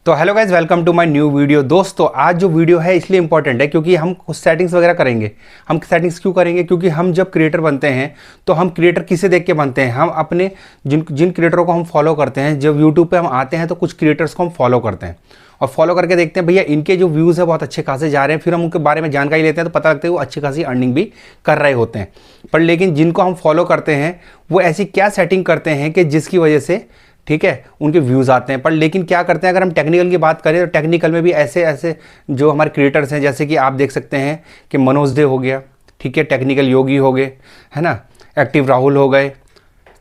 तो hello guys, welcome to my new video. दोस्तों आज जो वीडियो है इसलिए इंपॉर्टेंट है क्योंकि हम कुछ सेटिंग्स वगैरह करेंगे। हम सेटिंग्स क्यों करेंगे? क्योंकि हम जब क्रिएटर बनते हैं तो हम क्रिएटर किसे देख के बनते हैं? हम अपने जिन क्रिएटरों को हम फॉलो करते हैं, जब यूट्यूब पे हम आते हैं तो कुछ क्रिएटर्स को हम फॉलो करते हैं और फॉलो करके देखते हैं भैया इनके जो व्यूज़ है बहुत अच्छे खासे जा रहे हैं। फिर हम उनके बारे में जानकारी लेते हैं तो पता लगता है वो अच्छी खासी अर्निंग भी कर रहे होते हैं। पर लेकिन जिनको हम फॉलो करते हैं वो ऐसी क्या सेटिंग करते हैं कि जिसकी वजह से ठीक है उनके व्यूज़ आते हैं। पर लेकिन क्या करते हैं, अगर हम टेक्निकल की बात करें तो टेक्निकल में भी ऐसे ऐसे जो हमारे क्रिएटर्स हैं, जैसे कि आप देख सकते हैं कि मनोज दे हो गया, ठीक है, टेक्निकल योगी हो गए, है ना, एक्टिव राहुल हो गए,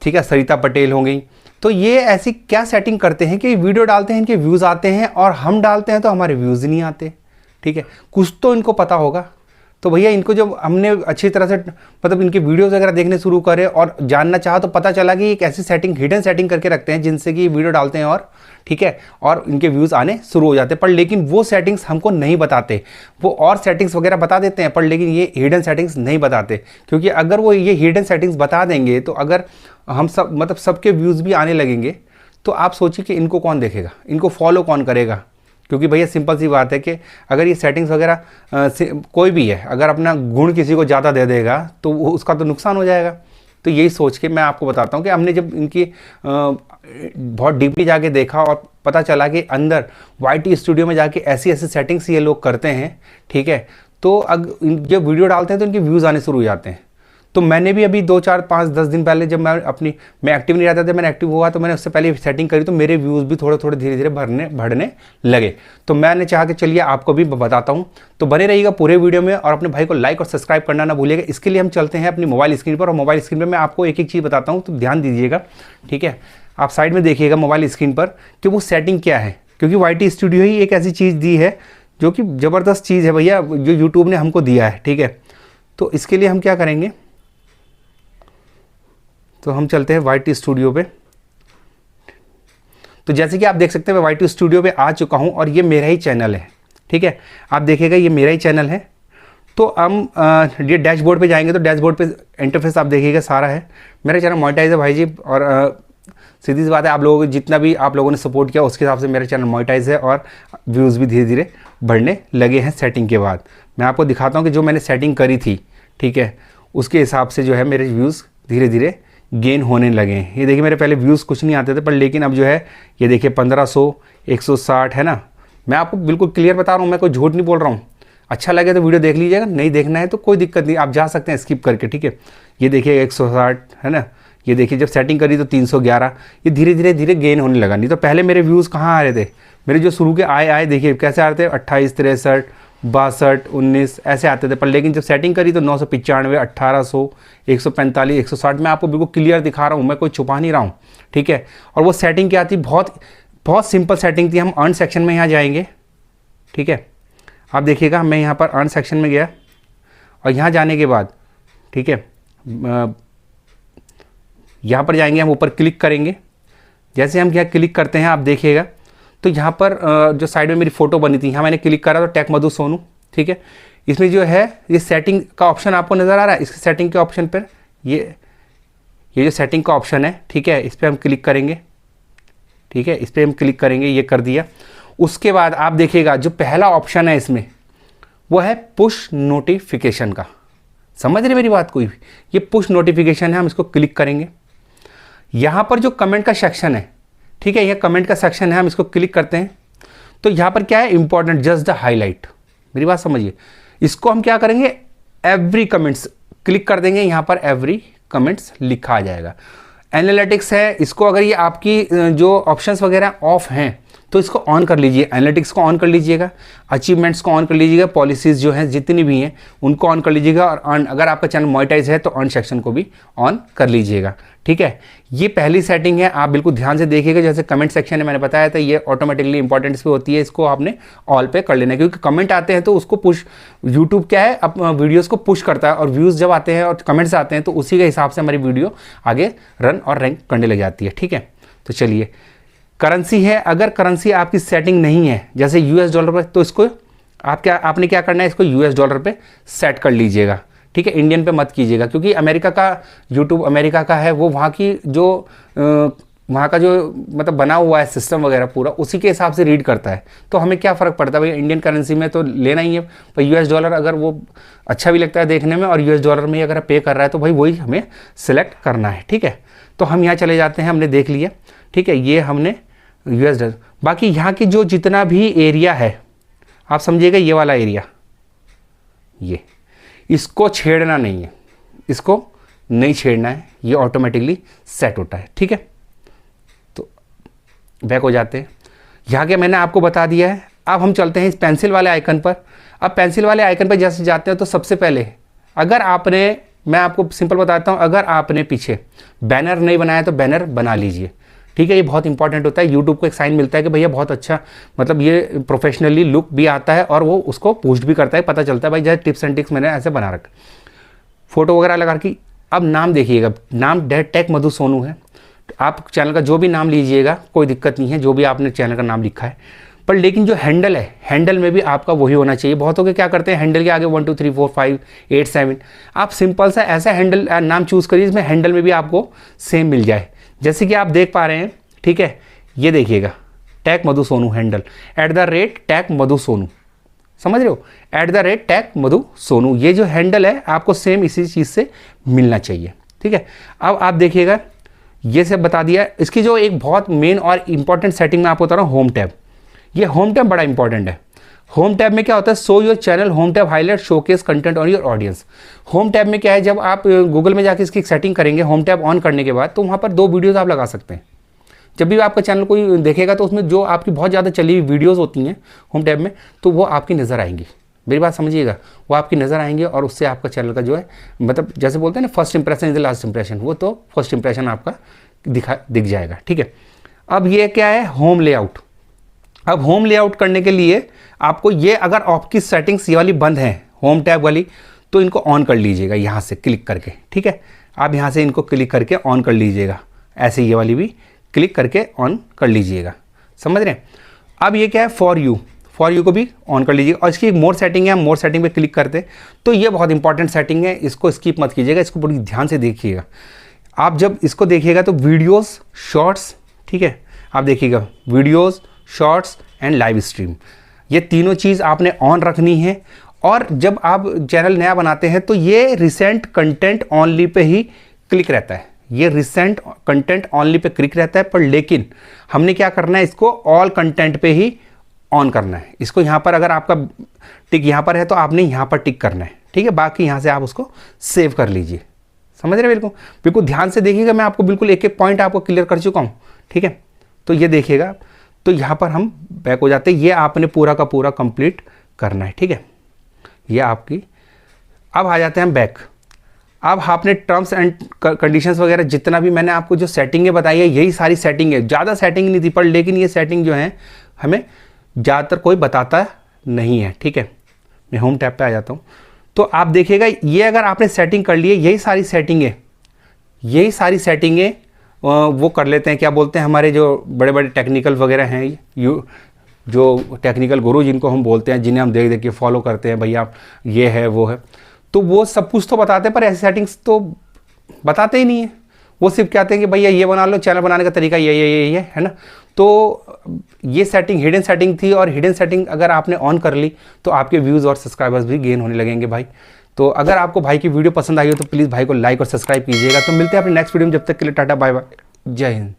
ठीक है, सरिता पटेल हो गई। तो ये ऐसी क्या सेटिंग करते हैं कि वीडियो डालते हैं, इनके व्यूज़ आते हैं और हम डालते हैं तो हमारे व्यूज़ नहीं आते। ठीक है, कुछ तो इनको पता होगा। तो भैया इनको जब हमने अच्छी तरह से मतलब इनके वीडियोस वगैरह देखने शुरू करे और जानना चाहा तो पता चला कि एक ऐसी सेटिंग, हिडन सेटिंग करके रखते हैं जिनसे कि वीडियो डालते हैं और ठीक है और इनके व्यूज़ आने शुरू हो जाते हैं। पर लेकिन वो सेटिंग्स हमको नहीं बताते। वो और सेटिंग्स वगैरह बता देते हैं पर लेकिन ये हिडन सेटिंग्स नहीं बताते, क्योंकि अगर वो ये हिडन सेटिंग्स बता देंगे तो अगर हम सब मतलब सबके व्यूज़ भी आने लगेंगे तो आप सोचिए कि इनको कौन देखेगा, इनको फॉलो कौन करेगा? क्योंकि भैया सिंपल सी बात है कि अगर ये सेटिंग्स वगैरह कोई भी है, अगर अपना गुण किसी को ज़्यादा दे देगा तो उसका तो नुकसान हो जाएगा। तो यही सोच के मैं आपको बताता हूँ कि हमने जब इनकी बहुत डीपली जाके देखा और पता चला कि अंदर YT स्टूडियो में जाके ऐसी ऐसी सेटिंग्स ये लोग करते हैं, ठीक है, तो जब वीडियो डालते हैं तो इनके व्यूज़ आने शुरू हो जाते हैं। तो मैंने भी अभी 2, 4, 5, 10 दिन पहले जब मैं एक्टिव नहीं रहता था, मैंने एक्टिव हुआ तो मैंने उससे पहले सेटिंग करी तो मेरे व्यूज़ भी थोड़े थोड़े धीरे धीरे बढ़ने लगे। तो मैंने चाहा कि चलिए आपको भी बताता हूँ। तो बने रहिएगा पूरे वीडियो में और अपने भाई को लाइक और सब्सक्राइब करना ना भूलिएगा। इसके लिए हम चलते हैं अपनी मोबाइल स्क्रीन पर और मोबाइल स्क्रीन पर मैं आपको एक एक चीज़ बताता हूँ, तो ध्यान दीजिएगा। ठीक है, आप साइड में देखिएगा मोबाइल स्क्रीन पर कि वो सेटिंग क्या है, क्योंकि YT स्टूडियो ही एक ऐसी चीज़ दी है जो कि ज़बरदस्त चीज़ है भैया, जो यूट्यूब ने हमको दिया है। ठीक है, तो इसके लिए हम क्या करेंगे, तो हम चलते हैं YT स्टूडियो पे। तो जैसे कि आप देख सकते हैं मैं YT स्टूडियो पे आ चुका हूं और ये मेरा ही चैनल है। ठीक है, आप देखिएगा ये मेरा ही चैनल है। तो हम ये डैशबोर्ड पे जाएंगे तो डैशबोर्ड पे इंटरफेस आप देखिएगा सारा है। मेरा चैनल मोनेटाइज है भाई जी, और सीधी सी बात है, आप लोगों को जितना भी आप लोगों ने सपोर्ट किया उसके हिसाब से मेरा चैनल मोनेटाइज है और व्यूज़ भी धीरे धीरे बढ़ने लगे हैं सेटिंग के बाद। मैं आपको दिखाता हूँ कि जो मैंने सेटिंग करी थी, ठीक है, उसके हिसाब से जो है मेरे व्यूज़ धीरे धीरे गेन होने लगे हैं। ये देखिए मेरे पहले व्यूज़ कुछ नहीं आते थे, पर लेकिन अब जो है ये देखिए 1500, 160 है ना। मैं आपको बिल्कुल क्लियर बता रहा हूँ, मैं कोई झूठ नहीं बोल रहा हूँ। अच्छा लगे तो वीडियो देख लीजिएगा, नहीं देखना है तो कोई दिक्कत नहीं, आप जा सकते हैं स्किप करके। ठीक है, ये देखिए 160 है ना। ये देखिए जब सेटिंग करी तो 311, ये धीरे धीरे गेन होने लगा। नहीं तो पहले मेरे व्यूज़ कहाँ आ रहे थे, मेरे जो शुरू के आए देखिए कैसे आ रहे थे, 28, 63, 62, 19 ऐसे आते थे। पर लेकिन जब सेटिंग करी तो 995, 1800, 145, 160, मैं आपको बिल्कुल क्लियर दिखा रहा हूँ, मैं कोई छुपा नहीं रहा हूँ। ठीक है, और वो सेटिंग क्या थी, बहुत बहुत सिंपल सेटिंग थी। हम अर्न सेक्शन में यहाँ जाएंगे। ठीक है, आप देखिएगा मैं यहाँ पर अर्न सेक्शन में गया और यहाँ जाने के बाद ठीक है यहाँ पर जाएंगे, हम ऊपर क्लिक करेंगे। जैसे हम यहाँ क्लिक करते हैं आप देखिएगा तो यहाँ पर जो साइड में मेरी फ़ोटो बनी थी यहाँ मैंने क्लिक करा तो टेक मधु सोनू। ठीक है, इसमें जो है ये सेटिंग का ऑप्शन आपको नज़र आ रहा है। इसके सेटिंग के ऑप्शन पर ये जो सेटिंग का ऑप्शन है, ठीक है, इस पर हम क्लिक करेंगे। ठीक है, इस पर हम क्लिक करेंगे, ये कर दिया। उसके बाद आप देखिएगा जो पहला ऑप्शन है इसमें वो है पुश नोटिफिकेशन का। समझ रहे मेरी बात कोई भी? ये पुश नोटिफिकेशन है, हम इसको क्लिक करेंगे। यहाँ पर जो कमेंट का सेक्शन है, ठीक है, ये कमेंट का सेक्शन है, हम इसको क्लिक करते हैं तो यहाँ पर क्या है, इंपॉर्टेंट जस्ट द हाईलाइट। मेरी बात समझिए, इसको हम क्या करेंगे, एवरी कमेंट्स क्लिक कर देंगे। यहाँ पर एवरी कमेंट्स लिखा आ जाएगा। एनालिटिक्स है, इसको अगर ये आपकी जो ऑप्शंस वगैरह ऑफ हैं तो इसको ऑन कर लीजिए, एनालिटिक्स को ऑन कर लीजिएगा, अचीवमेंट्स को ऑन कर लीजिएगा, पॉलिसीज़ जो हैं जितनी भी हैं उनको ऑन कर लीजिएगा, और ऑन अगर आपका चैनल मोनेटाइज है तो ऑन सेक्शन को भी ऑन कर लीजिएगा। ठीक है, ये पहली सेटिंग है, आप बिल्कुल ध्यान से देखिएगा। जैसे कमेंट सेक्शन है मैंने बताया था, ये ऑटोमेटिकली इंपॉर्टेंट पे होती है, इसको आपने ऑल पे कर लेना है, क्योंकि कमेंट आते हैं तो उसको पुश, यूट्यूब क्या है अब वीडियोज़ को पुश करता है, और व्यूज़ जब आते हैं और कमेंट्स आते हैं तो उसी के हिसाब से हमारी वीडियो आगे रन और रैंक करने लग जाती है। ठीक है, तो चलिए करेंसी है, अगर करेंसी आपकी सेटिंग नहीं है जैसे US डॉलर पे, तो इसको आपने क्या करना है, इसको US डॉलर पे सेट कर लीजिएगा। ठीक है, इंडियन पे मत कीजिएगा, क्योंकि अमेरिका का यूट्यूब अमेरिका का है, वो वहाँ की जो वहाँ का जो मतलब बना हुआ है सिस्टम वगैरह पूरा उसी के हिसाब से रीड करता है। तो हमें क्या फ़र्क पड़ता है भाई, इंडियन करेंसी में तो लेना ही है, पर यूएस डॉलर अगर वो अच्छा भी लगता है देखने में और यूएस डॉलर में ही अगर पे कर रहा है तो भाई वही हमें सिलेक्ट करना है। ठीक है, तो हम यहाँ चले जाते हैं, हमने देख लिया। ठीक है, ये हमने यूएस डॉलर, बाकी यहाँ की जो जितना भी एरिया है आप समझिएगा, ये वाला एरिया, ये इसको छेड़ना नहीं है, इसको नहीं छेड़ना है, ये ऑटोमेटिकली सेट होता है। ठीक है, तो बैक हो जाते हैं। यहाँ के मैंने आपको बता दिया है। अब हम चलते हैं इस पेंसिल वाले आइकन पर। अब पेंसिल वाले आइकन पर जैसे जाते हैं तो सबसे पहले अगर आपने, मैं आपको सिंपल बताता हूँ, अगर आपने पीछे बैनर नहीं बनाया तो बैनर बना लीजिए। ठीक है, ये बहुत इंपॉर्टेंट होता है। यूट्यूब को एक साइन मिलता है कि भैया बहुत अच्छा, मतलब ये प्रोफेशनली लुक भी आता है और वो उसको पोस्ट भी करता है, पता चलता है भाई जैसे टिप्स एंड ट्रिक्स मैंने ऐसे बना रखा, फोटो वगैरह लगा के। अब नाम देखिएगा, नाम टेक मधु सोनू है। आप चैनल का जो भी नाम लीजिएगा कोई दिक्कत नहीं है, जो भी आपने चैनल का नाम लिखा है, पर लेकिन जो हैंडल है, हैंडल में भी आपका वही होना चाहिए। बहुत लोग क्या करते हैं, हैंडल के आगे 1 2 3 4 5 8 7, आप सिंपल सा ऐसा हैंडल नाम चूज़ करिए जिसमें हैंडल में भी आपको सेम मिल जाए, जैसे कि आप देख पा रहे हैं। ठीक है, ये देखिएगा, टैग मधु सोनू हैंडल, @टैग मधु सोनू, समझ रहे हो, @टैग मधु सोनू, ये जो हैंडल है आपको सेम इसी चीज़ से मिलना चाहिए। ठीक है, अब आप देखिएगा, ये सब बता दिया। इसकी जो एक बहुत मेन और इंपॉर्टेंट सेटिंग मैं आपको बता रहा हूँ, होम टैब। ये होम टैब बड़ा इंपॉर्टेंट है। होम टैब में क्या होता है, show your channel, home tab highlight showcase content on your audience. Home tab में क्या है, जब आप गूगल में जाके इसकी सेटिंग करेंगे होम टैब ऑन करने के बाद, तो वहाँ पर 2 वीडियोज़ आप लगा सकते हैं। जब भी आपका चैनल कोई देखेगा तो उसमें जो आपकी बहुत ज़्यादा चली हुई वीडियोज़ होती हैं होम टैब में, तो वो आपकी नज़र आएंगी। मेरी बात समझिएगा, वो आपकी नज़र आएंगे और उससे आपका चैनल का जो है, मतलब जैसे बोलते हैं ना, first impression is the last impression, वो तो फर्स्ट इंप्रेशन आपका दिख जाएगा। ठीक है, अब ये क्या है, होम लेआउट। अब होम लेआउट करने के लिए आपको ये, अगर आपकी सेटिंग्स ये वाली बंद है होम टैब वाली, तो इनको ऑन कर लीजिएगा यहाँ से क्लिक करके। ठीक है, आप यहाँ से इनको क्लिक करके ऑन कर लीजिएगा, ऐसे ये वाली भी क्लिक करके ऑन कर लीजिएगा, समझ रहे हैं। अब ये क्या है, फॉर यू को भी ऑन कर लीजिएगा। और इसकी एक मोर सेटिंग है, मोर सेटिंग पे क्लिक करते हैं तो ये बहुत इंपॉर्टेंट सेटिंग है, इसको स्किप मत कीजिएगा, इसको बड़ी ध्यान से देखिएगा। आप जब इसको देखिएगा तो वीडियोस, शॉर्ट्स, ठीक है, आप देखिएगा videos, shorts and live stream, ये तीनों चीज़ आपने ऑन रखनी है। और जब आप चैनल नया बनाते हैं तो ये रिसेंट कंटेंट ओनली पे ही क्लिक रहता है, ये recent content only pay click रहता है, पर लेकिन हमने क्या करना है, इसको ऑल कंटेंट पे ही ऑन करना है। इसको यहाँ पर अगर आपका टिक यहाँ पर है तो आपने यहाँ पर टिक करना है। ठीक है, बाकी यहाँ से आप उसको सेव कर लीजिए, समझ रहे हैं। बिल्कुल बिल्कुल ध्यान से देखिएगा, मैं आपको बिल्कुल एक एक पॉइंट आपको क्लियर कर चुका हूँ। ठीक है, तो ये देखिएगा, तो यहाँ पर हम बैक हो जाते हैं। ये आपने पूरा का पूरा कंप्लीट करना है। ठीक है, ये आपकी, अब आ जाते हैं हम बैक। अब आपने टर्म्स एंड कंडीशंस वगैरह जितना भी मैंने आपको जो सेटिंगें बताई है, यही सारी सेटिंग है। ज़्यादा सेटिंग नहीं थी, पर लेकिन ये सेटिंग जो है हमें ज़्यादातर कोई बताता नहीं है। ठीक है, मैं होम टैब पे आ जाता हूँ, तो आप देखिएगा, ये अगर आपने सेटिंग कर ली है, यही सारी सेटिंगें वो कर लेते हैं, क्या बोलते हैं, हमारे जो बड़े बड़े टेक्निकल वगैरह हैं, जो टेक्निकल गुरु जिनको हम बोलते हैं, जिन्हें हम देख देख के फॉलो करते हैं, भैया ये है वो है, तो वो सब कुछ तो बताते हैं, पर ऐसी सेटिंग्स तो बताते ही नहीं है। वो सिर्फ कहते हैं कि भैया ये बना लो, चैनल बनाने का तरीका ये है ना। तो ये सेटिंग हिडन सेटिंग थी, और हिडन सेटिंग अगर आपने ऑन कर ली तो आपके व्यूज़ और सब्सक्राइबर्स भी गेन होने लगेंगे भाई। तो अगर आपको भाई की वीडियो पसंद आई हो तो प्लीज़ भाई को लाइक और सब्सक्राइब कीजिएगा। तो मिलते हैं अपने नेक्स्ट वीडियो में, जब तक के लिए टाटा बाय बाय, जय हिंद।